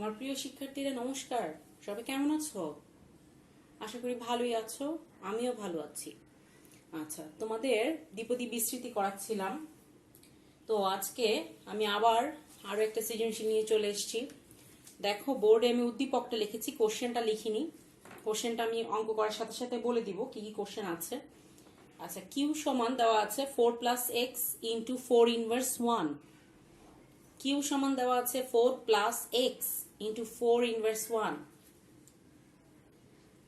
আমার প্রিয় শিক্ষার্থীরা নমস্কার। সবাই কেমন আছো? আশা করি ভালোই আছো, আমিও ভালো আছি। আচ্ছা, তোমাদের দ্বিপদী বিস্তৃতি করাচ্ছিলাম। তো আজকে আমি আবার আরো একটা সৃজনশীল নিয়ে চলে এসেছি। দেখো, বোর্ডে আমি উদ্দীপকটা লিখেছি, কোশ্চেনটা লিখিনি। কোশ্চেনটা আমি অঙ্ক করার সাথে সাথে বলে দিব কি কি কোশ্চেন আছে। আচ্ছা, কিউ সমান দেওয়া আছে 4 plus x into 4 inverse 1। Q সমান দেওয়া আছে 4 প্লাস এক্স ইন্টু 4 ইনভার্স 1।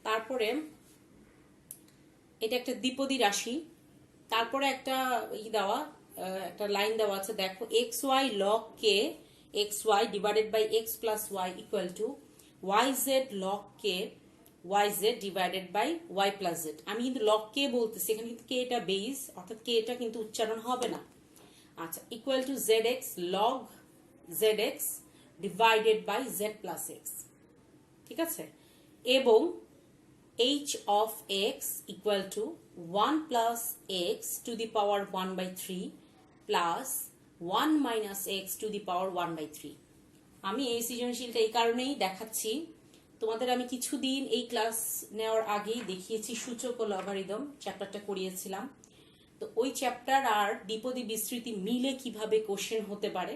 তারপরে এটা একটা দ্বিপদী রাশি। তারপরে একটা দেওয়া একটা লাইন দেওয়া আছে, দেখো x y log k x y divided by x plus y equal to y z log k y z divided by y plus z. আমি কিন্তু লগ কে বলতেছি, এখানে কিন্তু কে এটা বেস, অর্থাৎ কে এটা কিন্তু উচ্চারণ হবে না। আচ্ছা, equal to z x log z x divided by z plus x. ঠিক আছে, এবং h of x equal to 1 plus x to the power 1 by 3 plus 1 minus x to the power 1 by 3। আমি এই সৃজনশীলটা এই কারণেই দেখাচ্ছি, তোমাদের আমি কিছুদিন এই ক্লাস নেওয়ার আগেই দেখিয়েছি সূচক ও লগারিদম চ্যাপ্টারটা করিয়েছিলাম। তো ওই চ্যাপ্টার আর দ্বিপদী বিস্তৃতি মিলে কিভাবে কোশ্চেন হতে পারে।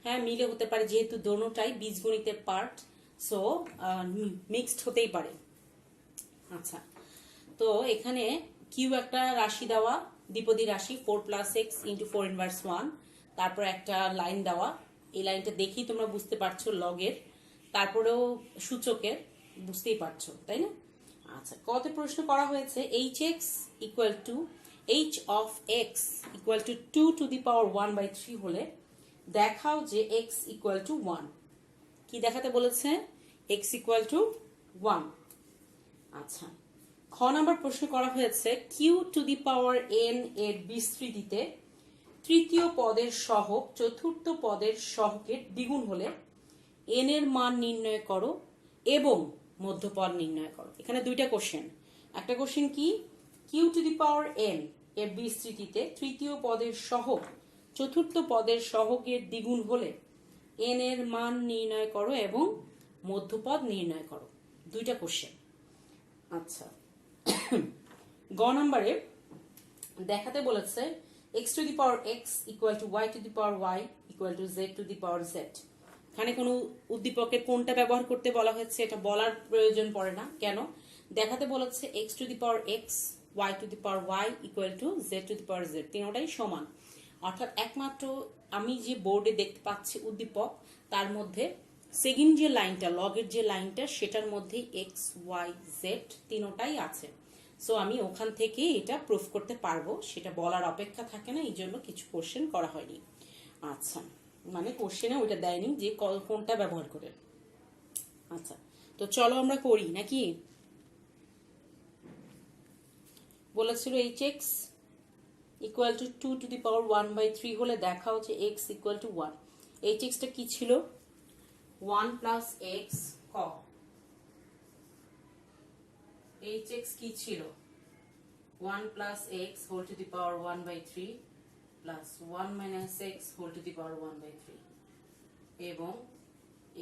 হ্যাঁ, মিলে হতে পারে, যেহেতু দোনোটাই বীজগণিতের পার্ট, সো মিক্সড হতেই পারে। আচ্ছা, তো এখানে কিউ একটা রাশি দেওয়া, দ্বিপদী রাশি 4 প্লাস এক্স ইন্টু 4 ইনভার্স 1। তারপর একটা লাইন দেওয়া, এই লাইনটা দেখি তোমরা বুঝতে পারছো লগের, তারপরেও সূচকের, বুঝতেই পারছো তাই না? আচ্ছা, কত প্রশ্ন করা হয়েছে, h x equal to h of x equal to 2 to the power 1 by 3 হলে দেখাও যে এক্স ইকুয়াল টু 1। কি দেখাতে বলেছে? X equal to 1। আচ্ছা, খ নাম্বার প্রশ্ন করা হয়েছে Q to the power n এর বিস্তৃতিতে তৃতীয় পদের সহগ চতুর্থ পদের সহগের দ্বিগুণ হলে এন এর মান নির্ণয় করো এবং মধ্যপদ নির্ণয় করো। এখানে দুইটা কোশ্চেন। একটা কোশ্চেন কি, Q to the power n এর বিস্তৃতিতে তৃতীয় পদের সহগ চতুর্থ পদের সহগের দ্বিগুণ হলে এন এর মান নির্ণয় করো এবং মধ্যপদ নির্ণয় করো। দুইটা কোশ্চেন। আচ্ছা, গ নম্বরে দেখাতে বলেছে x to the power x equal to y to the power y equal to z to the power z. এখানে কোনো উদ্দীপকের কোনটা ব্যবহার করতে বলা হয়েছে এটা বলার প্রয়োজন পড়ে না। কেন? দেখাতে বলেছে x to the power x y to the power y equal to z to the power z, তিনটাই সমান। অর্থাৎ একমাত্র আমি যে বোর্ডে দেখতে পাচ্ছি উদ্দীপক, তার মধ্যে সেকেন্ড যে লাইনটা, লগের যে লাইনটা, সেটার মধ্যে এক্স ওয়াই জেড তিনটাই আছে। সো আমি ওখান থেকে এটা প্রুফ করতে পারবো, সেটা বলার অপেক্ষা থাকে না, এই জন্য কিছু কোশ্চেন করা হয়নি। আচ্ছা, মানে কোশ্চেনে ওইটা দেয়নি যে কোনটা ব্যবহার করে। আচ্ছা, তো চলো আমরা করি নাকি। বলেছিল h x equal to 2 to the power 1 by 3 হলে দেখাও যে এক্স ইকুয়াল টু 1। এইচ এক্সটা কি ছিল? 1 প্লাস এক্স। ক এইচ এক্স কি ছিল? 1 plus x whole to the power 1 by 3 plus 1 minus x whole to the power 1 by 3 এবং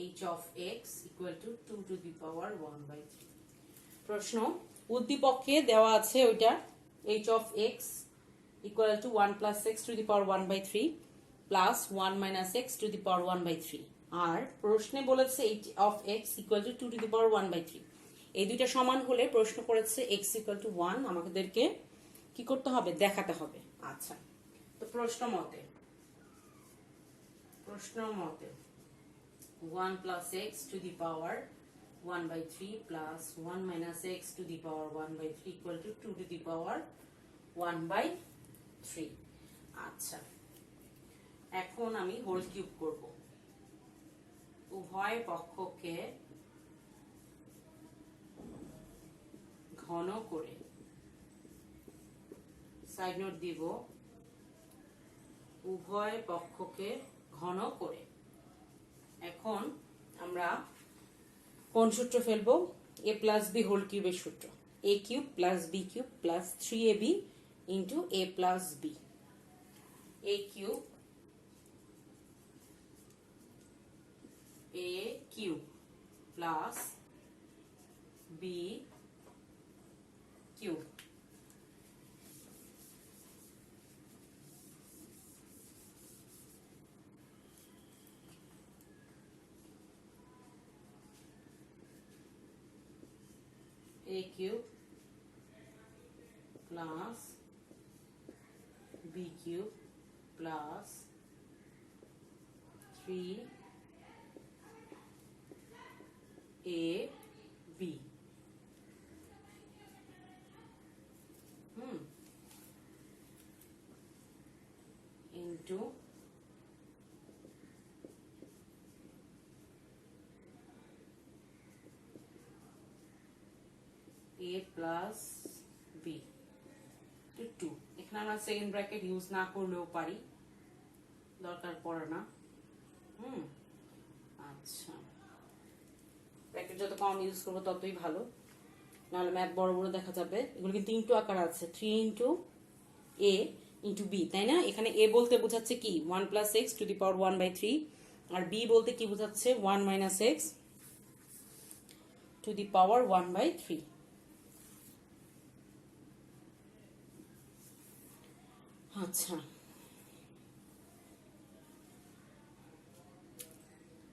h of x equal to 2 to the power 1 by 3। প্রশ্ন, উদ্দীপকে দেওয়া আছে ওইটা h of x equal to 1 plus x to the power 1 by 3 plus 1 minus x to the power 1 by 3। আর প্রশ্নে বলেছে h of x equal to 2 to the power 1 by 3। এই দুইটা সমান হলে প্রশ্ন করেছে এক্স ইকুয়াল টু 1, আমাদেরকে কি করতে হবে? দেখাতে হবে। আচ্ছা, তো প্রশ্ন মতে 1 plus x to the power 1 by 3 plus 1 minus x to the power 1 by 3 equal to 2 to the power 1 by 3। আচ্ছা, এখন আমি হোল কিউব করব। উভয় পক্ষকে ঘন করে, সাইড নোট দিব, উভয় পক্ষকে ঘন করে। এখন আমরা কোন সূত্র ফেলবো? এ প্লাস বি হোল কিউবের সূত্র। A cube plus b cube plus 3ab into a plus b. A cube a cube plus b cube a cube plus b cube plus 3ab into a plus b to 2 এখানে আমরা second bracket use না করলেও পারি, দরকার পড়ে না। আচ্ছা, bracket যত কম ইউজ করবো ততই ভালো, নাহলে ম্যাথ বড় বড় দেখা যাবে। এগুলো কিন্তু ইন্টু আকার আছে, 3 ইন্টু a ইন্টু b, তাই না? এখানে a বলতে বোঝাচ্ছে কি 1 plus x to the power 1/3, R b বলতে কি বোঝাচ্ছে 1 minus x to the power 1/3। আচ্ছা,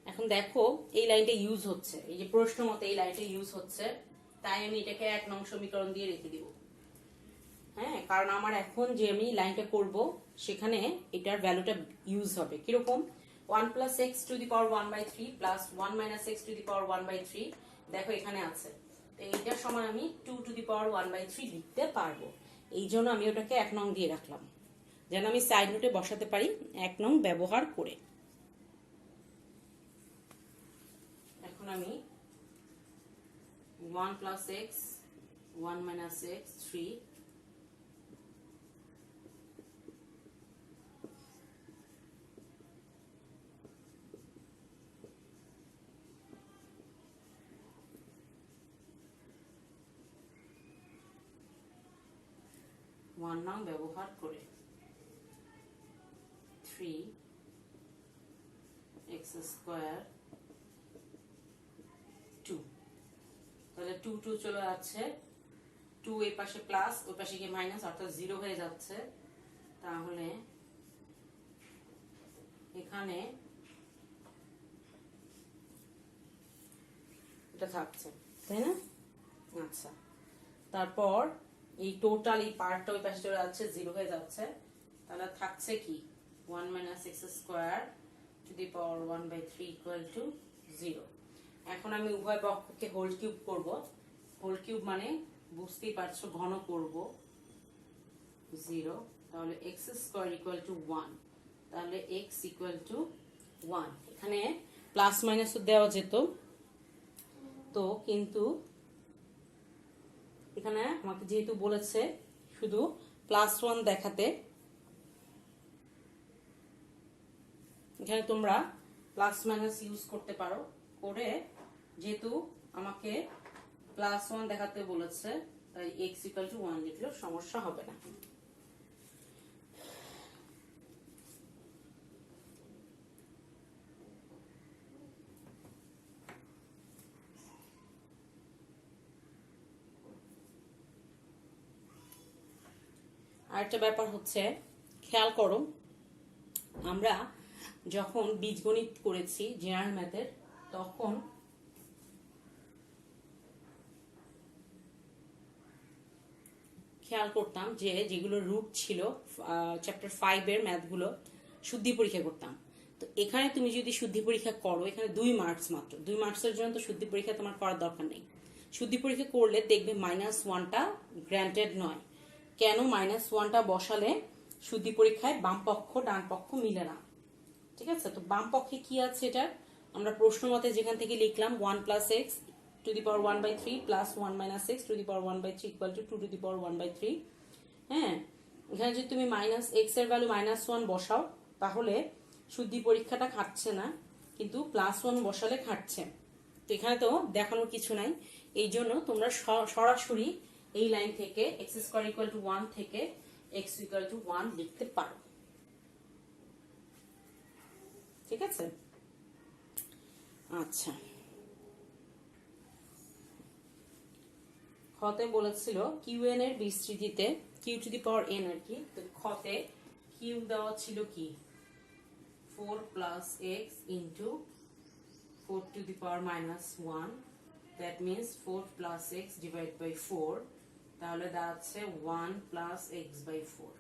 এখন দেখো এই লাইনটা ইউজ হচ্ছে, এই যে প্রশ্ন মতে এই লাইনটা ইউজ হচ্ছে, তাই আমি এটাকে 1 নং সমীকরণ দিয়ে রেখে দিব। হ্যাঁ, কারণ আমার এখন যে আমি লাইনটা করব সেখানে এটার ভ্যালুটা ইউজ হবে কিরকম, 1 plus x to the power 1/3 plus 1 minus x to the power 1/3, দেখো এখানে আছে, তো এইটার সমান আমি 2 to the power 1/3 লিখতে পারবো। এই জন্য আমি ওটাকে 1 নং দিয়ে রাখলাম, যেন আমি সাইড নোটে বসাতে পারি 1 নং ব্যবহার করে। এখন আমি 1 plus x 1 minus x 3 1 নং ব্যবহার করে 3x স্কয়ার 2, তাহলে 2 2 চলে যাচ্ছে, 2 এই পাশে প্লাস ওই পাশে গিয়ে মাইনাস, অর্থাৎ 0 হয়ে যাচ্ছে। তাহলে এখানে এটা থাকছে, তাই না? আচ্ছা, তারপর এই টোটাল এই পার্টটা ওই পাশে চলে যাচ্ছে, 0 হয়ে যাচ্ছে, তাহলে থাকছে কি 1 minus x square to the power 1/3 equal to 0। এখন আমি উভয় পক্ষকে হোল কিউব করব, হোল কিউব মানে বুঝতেই পারছো ঘন করব 0, তাহলে x স্কয়ার equal to 1, তাহলে x equal to 1। এখানে প্লাস মাইনাস দেওয়া যেত, তো কিন্তু এখানে আমাকে যেহেতু বলেছে শুধু +1 দেখাতে, এখানে তোমরা প্লাস মাইনাস ইউজ করতে পারো, করে যেহেতু আমাকে +1 দেখাতে বলেছে তাই x equal to 1 লিখলেও সমস্যা হবে না। আরেকটা ব্যাপার হচ্ছে, খেয়াল করো আমরা যখন বীজগণিত করেছি জেনারেল ম্যাথের, তখন খেয়াল করতাম যে যেগুলো রুট ছিল চ্যাপ্টার 5 এর ম্যাথগুলো শুদ্ধি পরীক্ষা করতাম। তো এখানে তুমি যদি শুদ্ধি পরীক্ষা করো, এখানে 2 মার্কস মাত্র, 2 মার্কসের জন্য তো শুদ্ধি পরীক্ষা তোমার করার দরকার নেই। শুদ্ধি পরীক্ষা করলে দেখবে -1টা গ্র্যান্টেড নয়। কেন -1টা বসালে শুদ্ধি পরীক্ষায় বাম পক্ষ ডান পক্ষ মিলে না, ঠিক আছে? তো বাম পক্ষে কি আছে এটা আমরা প্রশ্ন মতে যেখান থেকে লিখলাম 1 plus x to the power 1/3 plus 1 minus x to the power 1/3 equal to 2 to the power 1/3। হ্যাঁ, এখানে যদি তুমি -x এর ভ্যালু -1 বসাও তাহলে শুদ্ধি পরীক্ষাটা খাটছে না, কিন্তু +1 বসালে খাটছে। তো এখানে তো দেখানোর কিছু নাই, এই জন্য তোমরা সরাসরি এই লাইন থেকে x স্কয়ার ইকুয়াল টু 1 থেকে x ইকুয়াল টু 1 লিখতে পারো, ঠিক আছে? আচ্ছা, খতে বলেছিল কিউএন এর বিস্তৃতিতে q to the power n আর কি, তো খতে কিউ দেওয়া ছিল কি 4 plus x into 4 to the power minus 1, that means 4 plus x divided by 4, তাহলে দাঁড়াচ্ছে 1 plus x by 4,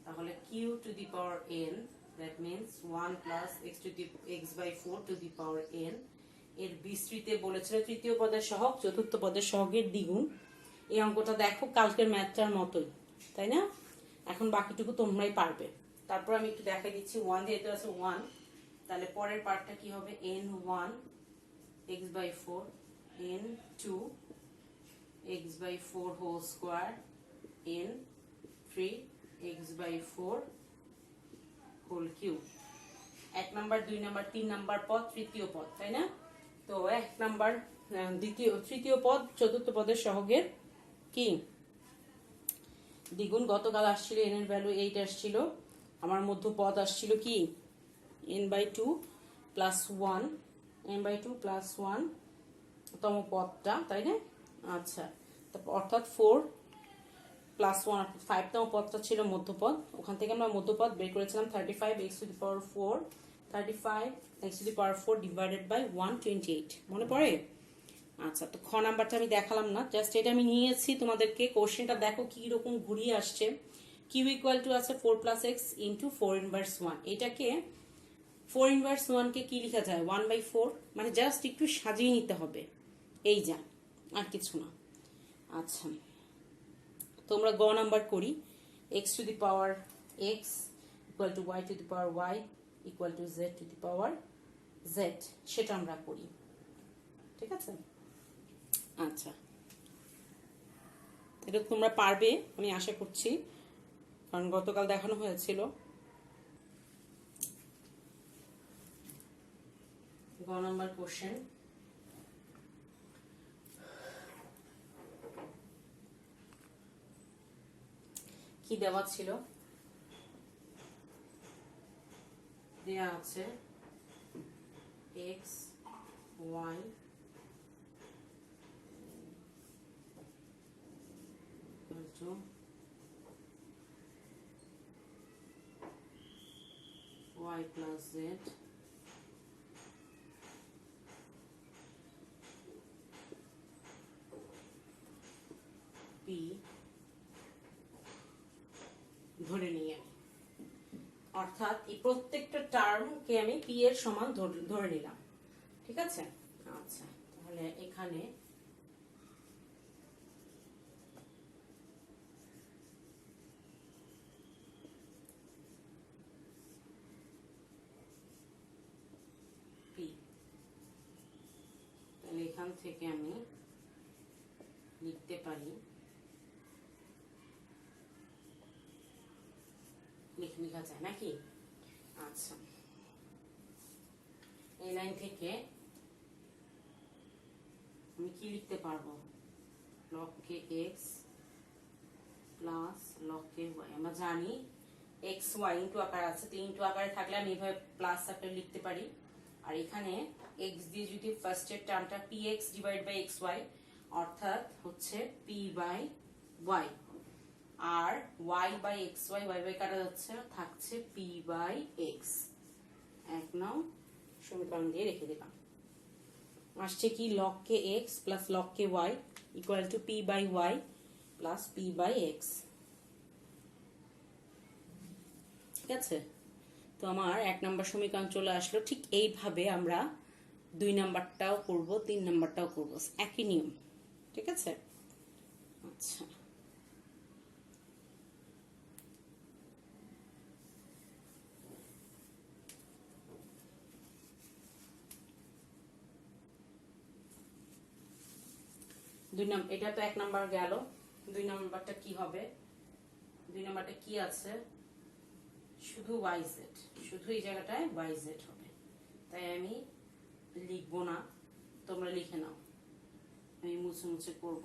তাহলে q to the power n, that means 1 plus x by 4 to the power n এর বিস্তৃতে বলেছিল তৃতীয় পদের সহগ চতুর্থ পদের সহগের দ্বিগুণ। এই অঙ্কটা দেখো কালকের ম্যাথটার মতোই, তাই না? এখন বাকিটুকু তোমরাই পারবে। তারপর আমি একটু দেখাই দিচ্ছি, 1 দিয়ে তো আছে 1, তাহলে পরের পার্টটা কি হবে n1 x by 4 n2 x by 4 whole square n3 x by 4 whole cube। 1 number 2 number 3 number পদ তৃতীয় পদ, তাই না? তো 1 নাম্বার তৃতীয় পদ চতুর্থ পদের সহগের কি দ্বিগুণ। গতকাল আসছিল n এর ভ্যালু 8 আসছিল, আমার মধ্য পদ আসছিল কি n/2 প্লাস 1, n/2 প্লাস 1 তম পদটা, তাই না? আচ্ছা, তারপর অর্থাৎ 4 প্লাস 1 অর্থাৎ 5 তম পদটা ছিল মধ্যপদ, ওখান থেকে আমরা মধ্যপদ বের করেছিলাম 35 x to the power 4, 35 x to the power 4 divided by 128, মনে পড়ে? আচ্ছা, তো খ নাম্বারটা আমি দেখালাম না, জাস্ট এটা আমি নিয়েছি তোমাদেরকে। কোশ্চেনটা দেখো কি রকম ঘুরিয়ে আসছে। কিউ ইকুয়াল টু আছে 4 প্লাস এক্স ইন্টু 4 ইনভার্স 1, এটাকে 4 ইনভার্স 1 কে কি লেখা যায় 1/4, মানে জাস্ট একটু সাজিয়ে নিতে হবে, এই যা, আর কিছু না। আচ্ছা, তোমরা গ নাম্বার করি, x to the power x equal to y to the power y equal to z to the power z, সেটা আমরা করি, ঠিক আছে? আচ্ছা, এটা তোমরা পারবে আমি আশা করছি, কারণ গতকাল দেখানো হয়েছিল। গ নাম্বার কোশ্চেন, কি দেওয়া ছিল? দেওয়া আছে x y y plus z p ধরে নিই আমি, অর্থাৎ এই প্রত্যেকটা টার্মকে আমি p এর সমান ধরে নিলাম, ঠিক আছে? আচ্ছা, তাহলে এখানে p, তাহলে এখান থেকে আমি লিখতে পারি, লেখা যায় নাকি? আচ্ছা, এই লাইন থেকে আমি কি লিখতে পারবো, log k x plus log k y, আমরা জানি x y ইন্টু আকার আছে, তো ইন্টু আকারে থাকলে আমি এইভাবে প্লাস আকারে লিখতে পারি। আর এখানে x দিয়ে যদি ফার্স্টের টার্মটা px ডিভাইড বাই xy, অর্থাৎ হচ্ছে p বাই y, আর y by xy, y by কাটা যাচ্ছে, থাকছে p বাই x। 1 নং সমীকরণ দিয়ে রেখে দিলাম। আসছে কি log k x plus log k y equal to p by y plus p by x, ঠিক আছে? তো আমার 1 নাম্বার সমীকরণ চলে আসলো। ঠিক এইভাবে আমরা 2 নাম্বারটাও করব, 3 নাম্বারটাও করব, একই নিয়ম, ঠিক আছে? আচ্ছা, এটা তো 1 নাম্বার গেল। 2 নাম্বারটা কি হবে? 2 নাম্বারটা কি আছে? শুধু yz, শুধু এই জায়গাটায় yz হবে, তাই আমি লিখবো না, তোমরা লিখে নাও, আমি মুছে মুছে করব।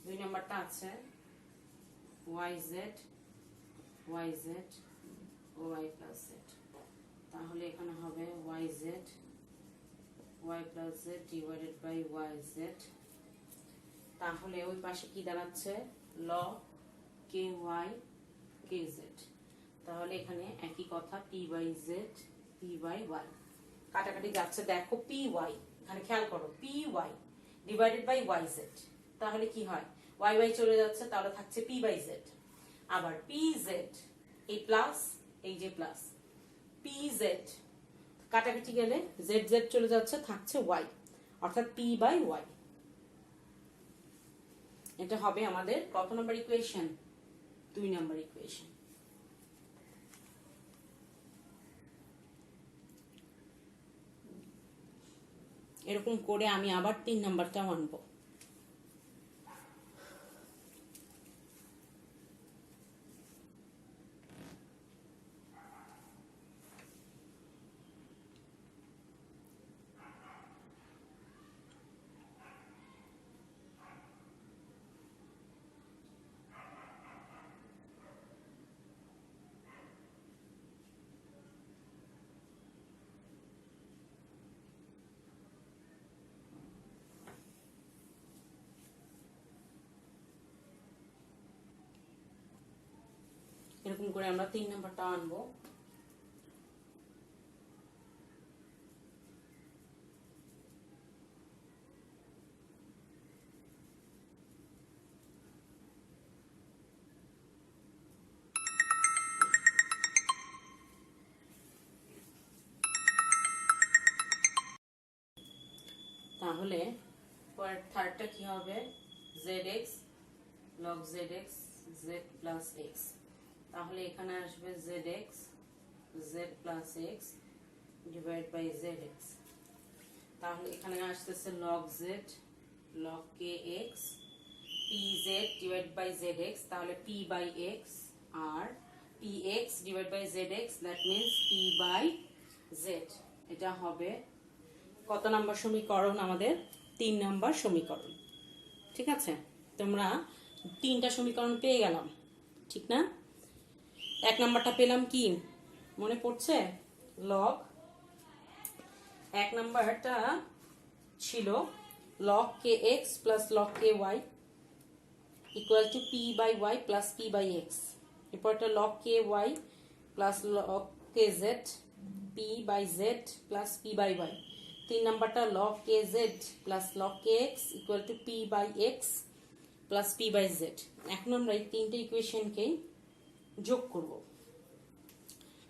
2 নাম্বারটা আছে yz yz y plus z. তাহলে এখানে হবে y z y plus z divided by y z. তাহলে ওই পাশে কি দাঁড়াচ্ছে, log k y k z. তাহলে এখানে একই কথা, p by z p by y. কাটাকাটি যাচ্ছে, দেখো পি ওয়াই, এখানে খেয়াল করো, p y divided by y z. তাহলে কি হয়, ওয়াই ওয়াই চলে যাচ্ছে, তাহলে থাকছে পি বাই জেড। আবার পি জেড, এই প্লাস এই যে প্লাস, পি জেড কাটাকাটি গেলে জেড জেড চলে যাচ্ছে, থাকছে ওয়াই, অর্থাৎ পি বাই ওয়াই। এটা হবে আমাদের কত নম্বর ইকুয়েশন, 2 নম্বর ইকুয়েশন। এরকম করে আমি আবার 3 নাম্বারটাও আনবো। এরকম করে আমরা 3 নাম্বারটা আনবো। তাহলে থার্ডটা কি হবে, zx log zx z plus x। তাহলে এখানে আসবে zx z plus x divide by zx। তাহলে এখানে আসতেছে log z log kx pz divide by zx। তাহলে p বাই x আর px divide by zx, that means p by z। এটা হবে কত নাম্বার সমীকরণ, আমাদের 3 নাম্বার সমীকরণ। ঠিক আছে, তোমরা 3টা সমীকরণ পেয়ে গেলাম, ঠিক না? 1 নাম্বারটা পেলাম কি মনে পড়ছে, লগ, 1 নাম্বারটা ছিল log kx plus log ky equal to p by y plus p by x। এরপর একটা log ky plus log kz p by z plus p by y। 3 নাম্বারটা log kz plus log kx equal to p by x plus p by z। এখন আমরা এই 3টে ইকুয়েশনকে যোগ করব।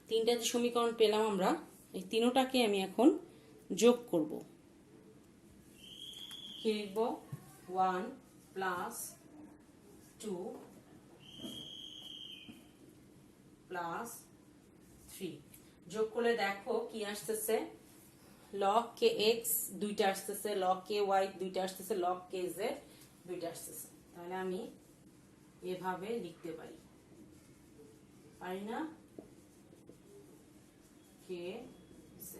3টা যে সমীকরণ পেলাম আমরা, এই তিনটাকে আমি এখন যোগ করব। কি লিখব, 1 প্লাস 2 প্লাস 3। যোগ করলে দেখো কি আসতেছে, log kx দুইটা আসতেছে, log ky দুইটা আসতেছে, log kz দুইটা আসতেছে। তাহলে আমি এভাবে লিখতে পারি, পারি না, kz।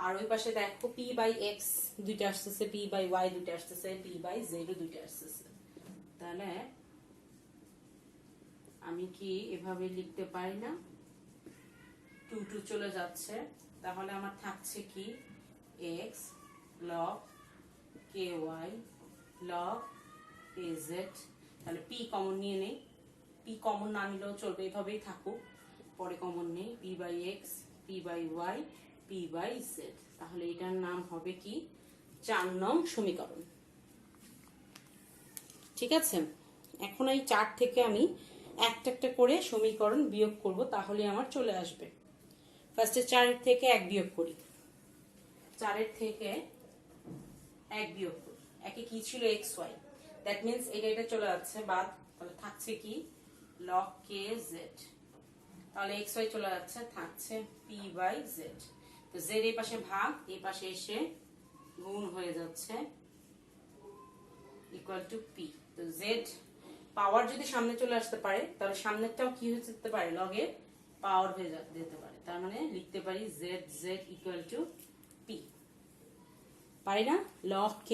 আর ওই পাশে দেখো p বাই x দুইটা আসতেছে, p বাই y দুইটা আসতেছে, p বাই z দুইটা আসতেছে। তাহলে আমি কি এভাবে লিখতে পারি না, 2 2 চলে যাচ্ছে। তাহলে আমার থাকছে কি, x log ky log kz। তাহলে p কমন নিয়ে নেই, p কমন না নিলেও চলবে, এভাবেই থাকুক, পরে কমন নেই, p by x p by y p by z। তাহলে এটার নাম হবে কি, 4 নং সমীকরণ। ঠিক আছে, এখন এই 4 থেকে আমি একটা একটা করে সমীকরণ বিয়োগ করব, তাহলে আমার চলে আসবে। ফার্স্টে 4 এর থেকে 1 বিয়োগ করি, 4 এর থেকে 1 বিয়োগ করি। একে কি ছিল, xy, দ্যাট মিন্স এটা চলে যাচ্ছে বাদ, তাহলে থাকছে কি log kz। তাহলে xy চলে যাচ্ছে, থাকছে p বাই z। তো z এই পাশে ভাগ, এই পাশে এসে গুণ হয়ে যাচ্ছে, ইকুয়াল টু p। তো z পাওয়ার যদি সামনে চলে আসতে পারে, তাহলে সামনেরটাও কি হয়ে যেতে পারে, log এর পাওয়ার হয়ে যেতে পারে। তার মানে লিখতে পারি z ইকুয়াল টু p, পারি না, log k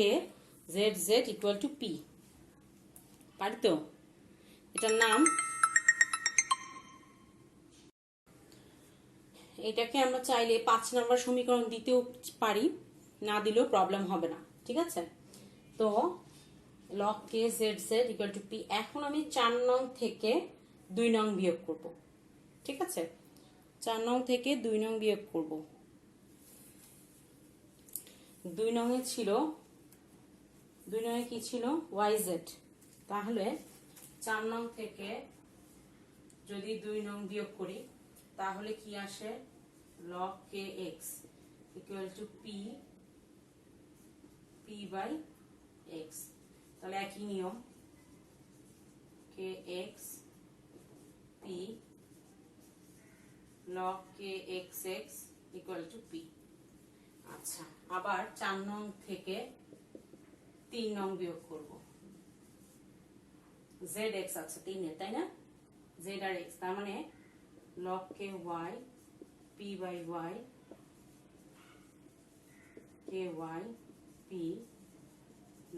z equal to p, পারি তো? এটার নাম এটাকে আমরা চাইলে 5 নম্বর সমীকরণ দিতেও পারি, না দিলেও প্রবলেম হবে না, ঠিক আছে। তো log k zz equal to p। এখন আমি 4 নং থেকে 2 নং বিয়োগ করব, ঠিক আছে। 4 নং থেকে 2 নং বিয়োগ করব। 2 নং এ ছিল, 2 নং এ কি ছিল, yz। তাহলে 4 নং থেকে যদি 2 নং বিয়োগ করি তাহলে কি আসে, log kx equal to p by x। তাহলে একই নিয়ম, kx p log kxx equal to p। আচ্ছা, আবার 4 নং থেকে 3 নং বিয়োগ করব। zx আছে 3 এ, তাই না, z আর x, তার মানে log ky p by y ky p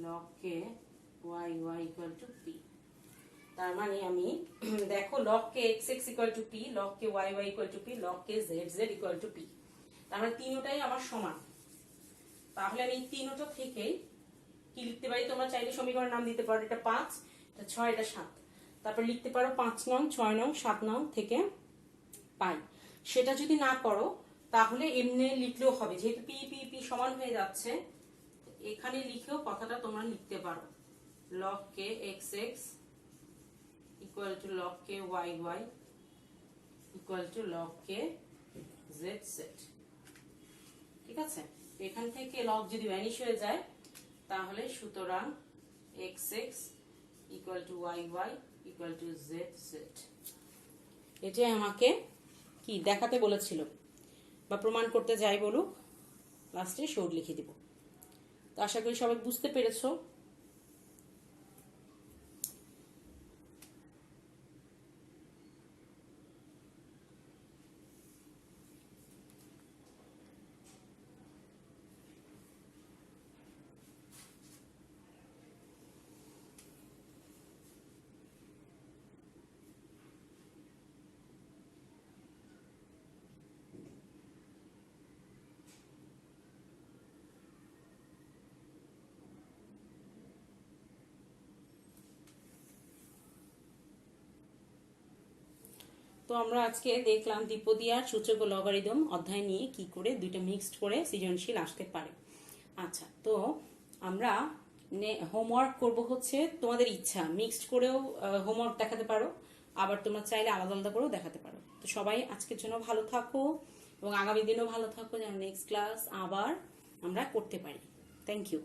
log k y equal to p। তার মানে আমি দেখো log k xx equal to p, log k y equal to p, log k zz equal to p। তার মানে তিনটাই আমার সমান। তাহলে আমি এই তিনটা থেকেই কি লিখতে পারি, তোমরা চাইলে সমীকরণের নাম দিতে পারো, এটা 5, এটা 6, এটা 7। তারপর লিখতে পারো 5 নং, 6 নং, 7 নং থেকে পাই। সেটা যদি না করো তাহলে এমনি লিখলেও হবে, যেহেতু পি পি পি সমান হয়ে যাচ্ছে, এখানে লিখেও কথাটা তোমরা লিখতে পারো, log k xx equal two log k y equal two log k zz, ঠিক আছে। এখান থেকে log যদি ভ্যানিশ হয়ে যায় তাহলে সুতরাং xx equal two y equal two zz। এটাই আমাকে কি দেখাতে বলেছিল বা প্রমাণ করতে যাই বলুক, লাস্টে শোড লিখে দিব। তো আশা করি সবাই বুঝতে পেরেছো। তো আমরা আজকে দেখলাম দ্বিপদী আর সূচক ও লগারিদম অধ্যায় নিয়ে কি করে দুইটা মিক্সড করে সৃজনশীল আসতে পারে। আচ্ছা, তো আমরা হোমওয়ার্ক করব হচ্ছে তোমাদের ইচ্ছা, মিক্সড করেও হোমওয়ার্ক দেখাতে পারো, আবার তোমরা চাইলে আলাদা আলাদা করেও দেখাতে পারো। তো সবাই আজকের জন্য ভালো থাকো এবং আগামী দিনও ভালো থাকো, যেন নেক্সট ক্লাস আবার আমরা করতে পারি। Thank you.